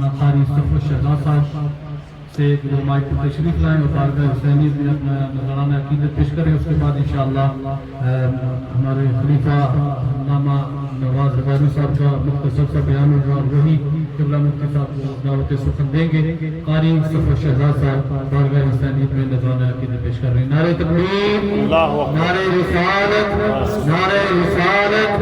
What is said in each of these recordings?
مولانا قاری صفر شہزاد صاحب سے مائک پر تشریف لائیں اور بارگاہ حسینیت میں اپنا نذرانہ عقیدت پیش کریں. اس کے بعد انشاءاللہ ہمارے خلیفہ علامہ نواز زبانی صاحب کا مختصر سا بیان ہوگا اور وہی قبلہ مفتی صاحب کو دعوت سخن دیں گے. قاری صفر شہزاد صاحب بارگاہ حسینیت میں نذرانہ عقیدت پیش کر رہے ہیں. نعرہ تکبیر، نعرہ رسالت، نعرہ رسالت.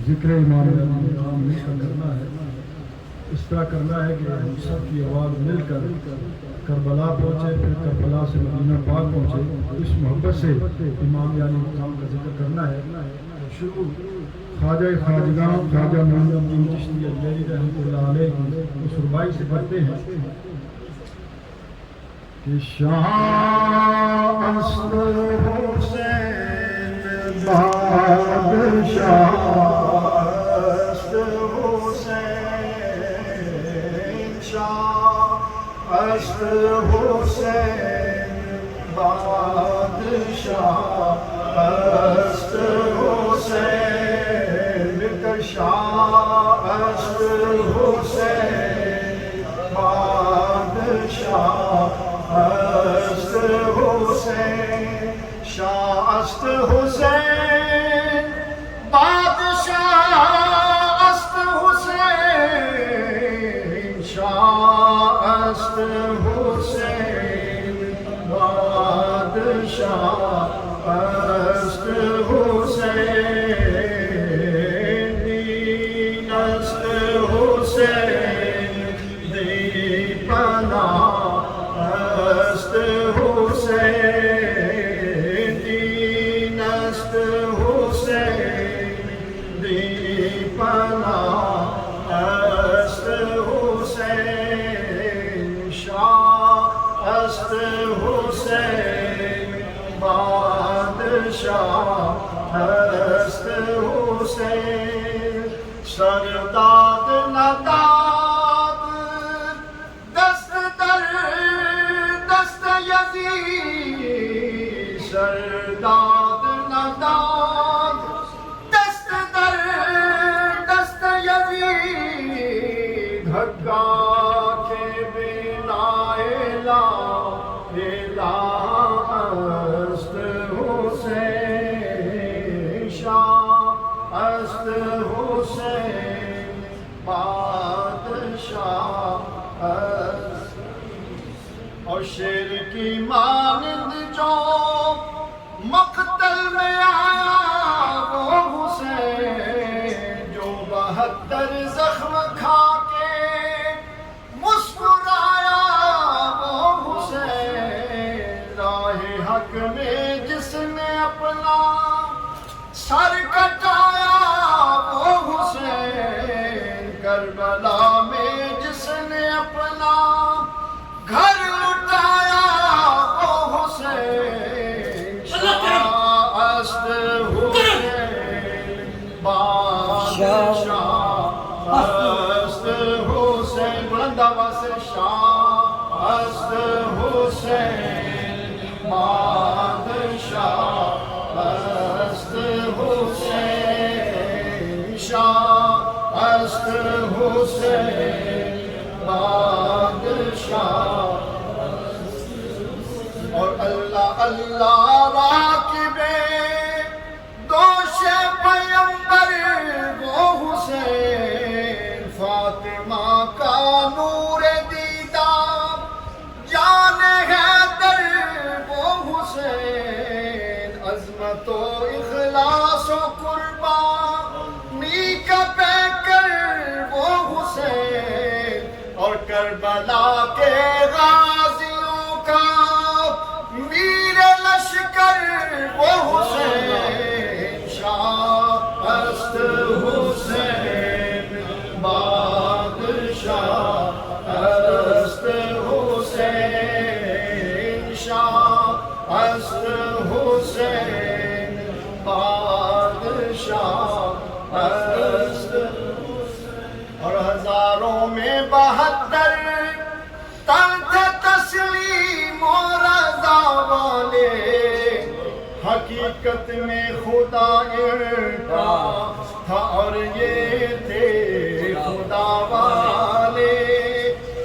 ذکر امام ہمیشہ کرنا ہے. اس طرح کرنا ہے کہ ہم سب کی آواز مل کر کربلا پہنچے، پھر کربلا سے مدینہ پاک پہنچے. اس محبت سے امام علی مقام کا ذکر کرنا ہے. شروع خواجہ خواجگاں خواجہ معین الدین چشتی اجمیری رحمۃ اللہ علیہ کی اس ربائی سے پڑھتے ہیں کہ شاہ است حسین بادشاہ است حسین، شاہ است حسین بادشاہ است حسین، شاہ است حسین بادشاہ است حسین، شاہ است حسین بادشاہ است حسین، شاہ است حسین بادشاہ است حسین، دین است حسین دی پناہ است حسین، دین است حسین دی پناہ است حسین، شاہ است حسین بادشاہ است حسین، سرداد نداد دست در دست یزید، سرداد نداد دست در دست یزید، دھکا کے بنا الہ است حسین، شاہ است حسین بادشاہ است. اور شیر کی مانند جو مقتل میں آیا وہ حسین، جو 72 زخم کھا کے مسکرایا وہ حسین، راہ حق میں جس نے اپنا سر کٹایا وہ حسین، کربلا میں جس نے اپنا گھر لٹایا وہ حسین، شاہ است حسین بادشاہ است حسین، بلند آواز سے شاہ است حسین بادشاہ است حسین، شاہ است حسین بادشاہ. اور اللہ اللہ راکب دوش پیمبر وہ حسین، فاطمہ کا نور دیدہ جان حیدر وہ حسین، عظمت و اخلاص و قربانی کا پیکر وہ حسین، اور کربلا کے غازیوں کا میر لشکر وہ حسین، شاہ است حسین بادشاہ حقیقت میں خدا کا تھا اور یہ تھے خدا والے،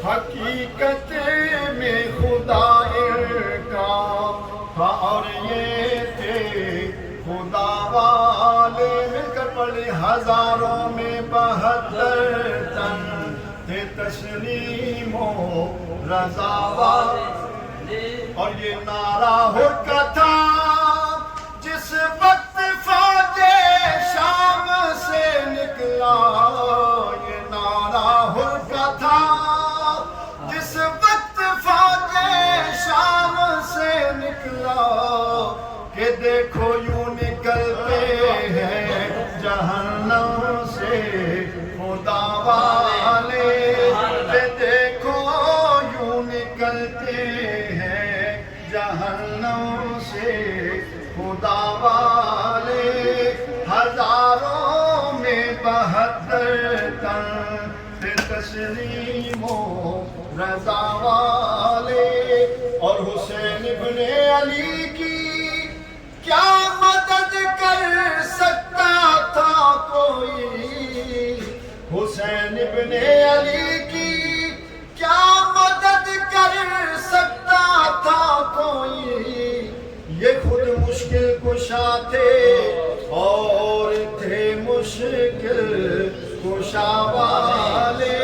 حقیقت میں خدا کا تھا اور یہ تھے خدا والے۔ مل کر پڑھے ہزاروں میں 72 تن تھے تسلیم و رضا والے، اور یہ نعرہ حق تھا جس وقت فوج شام سے نکلا، یہ نعرہ حق تھا جس وقت فوج شام سے نکلا، کہ دیکھو یوں نکلتے ہیں جہنم سے خدا والے، کہ دیکھو یوں نکلتے ہیں جہنم سے خدا والے۔ ہزاروں میں 72 تن تھے تسلیم و رضا والے، اور حسین ابن علی کی کیا مدد کر سکتا تھا کوئی، حسین ابن علی کی کیا مدد کر سکتا تھا کوئی، یہ خود مشکل کشا تھے اور تھے مشکل کشا والے،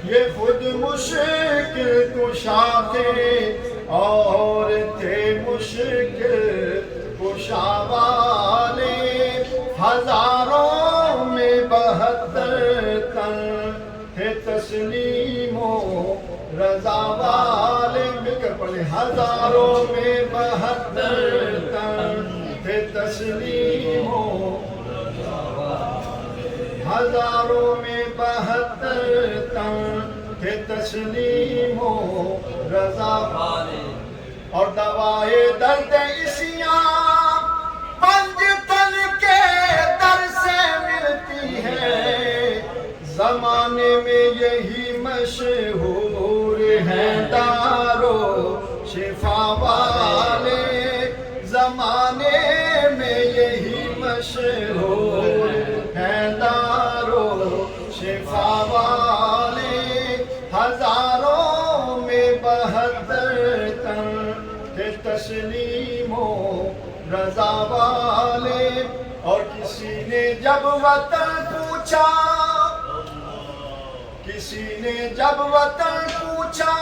یہ خود مشکل کشا تھے اور تھے مشکل کشا والے۔ ہزاروں میں 72 تن تھے تسلیم و رضا والے، مل کر پڑھے ہزاروں میں 72 تن تھے تسلیم و ہزاروں میں 72 تن تھے تسلیم و رضا والے، اور دوائے درد اسیاں پنج تن کے در سے ملتی ہے، زمانے میں یہی مشہور ہیں دارو شفا والے، زمانے میں یہی مشہور ہیں دارو شفا والے۔ ہزاروں میں 72 تن تھے تسلیم و رضا والے، اور کسی نے جب وطن پوچھا، کسی نے جب وطن پوچھا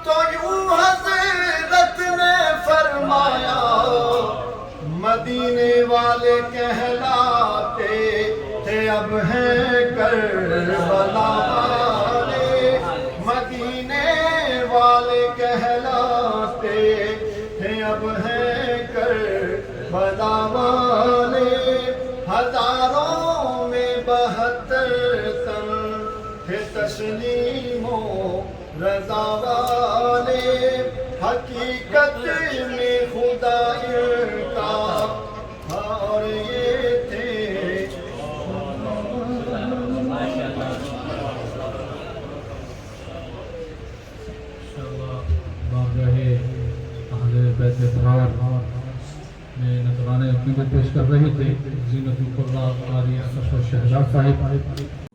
تو یوں حضرت نے فرمایا، مدینے والے کہلاتے تھے اب ہیں کربلا والے، مدینے والے کہلاتے تھے اب ہیں کربلا والے۔ ہزاروں میں 72 تن تھے تسلیم و رضا والے، حقیقت میں خدا کا اور یہ تھے۔ بارگاہ اہل بیت اطہار میں نذرانے عقیدت پیش کر رہے تھے زینت القرآن قاری اشرف الشہداء صاحب۔